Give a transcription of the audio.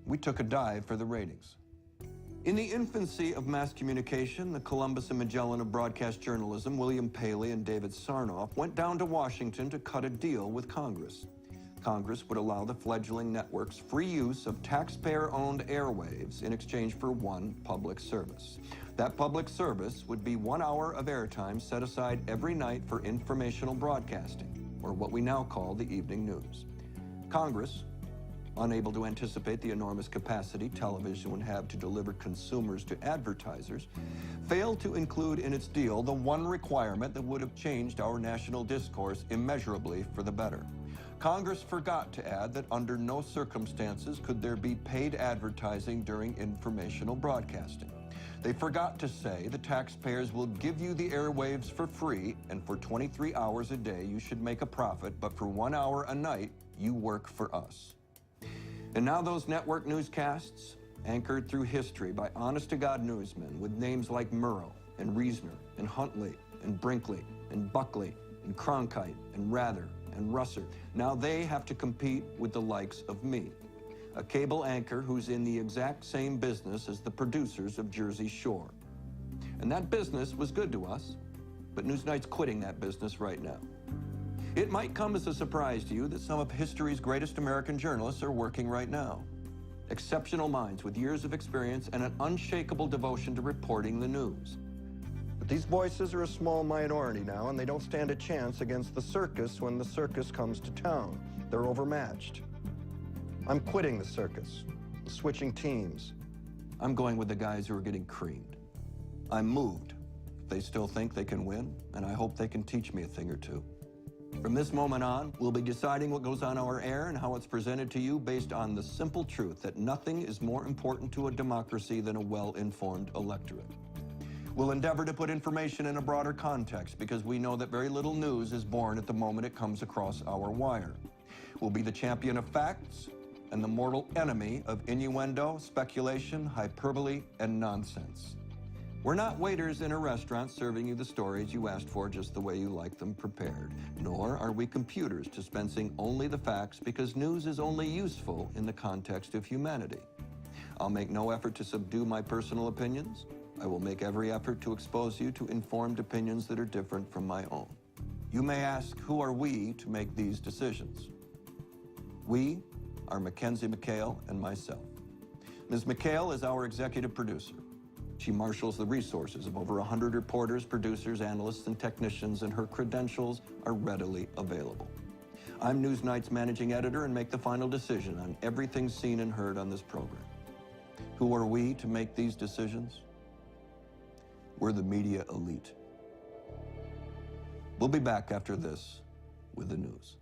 we took a dive for the ratings. In the infancy of mass communication, the Columbus and Magellan of broadcast journalism, William Paley and David Sarnoff, went down to Washington to cut a deal with Congress. Congress would allow the fledgling networks free use of taxpayer-owned airwaves in exchange for one public service. That public service would be 1 hour of airtime set aside every night for informational broadcasting, or what we now call the evening news. Congress, unable to anticipate the enormous capacity television would have to deliver consumers to advertisers, failed to include in its deal the one requirement that would have changed our national discourse immeasurably for the better. Congress forgot to add that under no circumstances could there be paid advertising during informational broadcasting. They forgot to say the taxpayers will give you the airwaves for free, and for 23 hours a day you should make a profit, but for 1 hour a night you work for us. And now those network newscasts, anchored through history by honest-to-God newsmen with names like Murrow and Reasoner and Huntley and Brinkley and Buckley and Cronkite and Rather and Russer, now they have to compete with the likes of me, a cable anchor who's in the exact same business as the producers of Jersey Shore. And that business was good to us, but Newsnight's quitting that business right now. It might come as a surprise to you that some of history's greatest American journalists are working right now. Exceptional minds with years of experience and an unshakable devotion to reporting the news. But these voices are a small minority now, and they don't stand a chance against the circus when the circus comes to town. They're overmatched. I'm quitting the circus, switching teams. I'm going with the guys who are getting creamed. I'm moved. They still think they can win, and I hope they can teach me a thing or two. From this moment on, we'll be deciding what goes on our air and how it's presented to you based on the simple truth that nothing is more important to a democracy than a well-informed electorate. We'll endeavor to put information in a broader context because we know that very little news is born at the moment it comes across our wire. We'll be the champion of facts and the mortal enemy of innuendo, speculation, hyperbole, and nonsense. We're not waiters in a restaurant serving you the stories you asked for just the way you like them prepared, nor are we computers dispensing only the facts because news is only useful in the context of humanity. I'll make no effort to subdue my personal opinions. I will make every effort to expose you to informed opinions that are different from my own. You may ask, who are we to make these decisions? We are Mackenzie McHale and myself. Ms. McHale is our executive producer. She marshals the resources of over 100 reporters, producers, analysts, and technicians, and her credentials are readily available. I'm Newsnight's managing editor and make the final decision on everything seen and heard on this program. Who are we to make these decisions? We're the media elite. We'll be back after this with the news.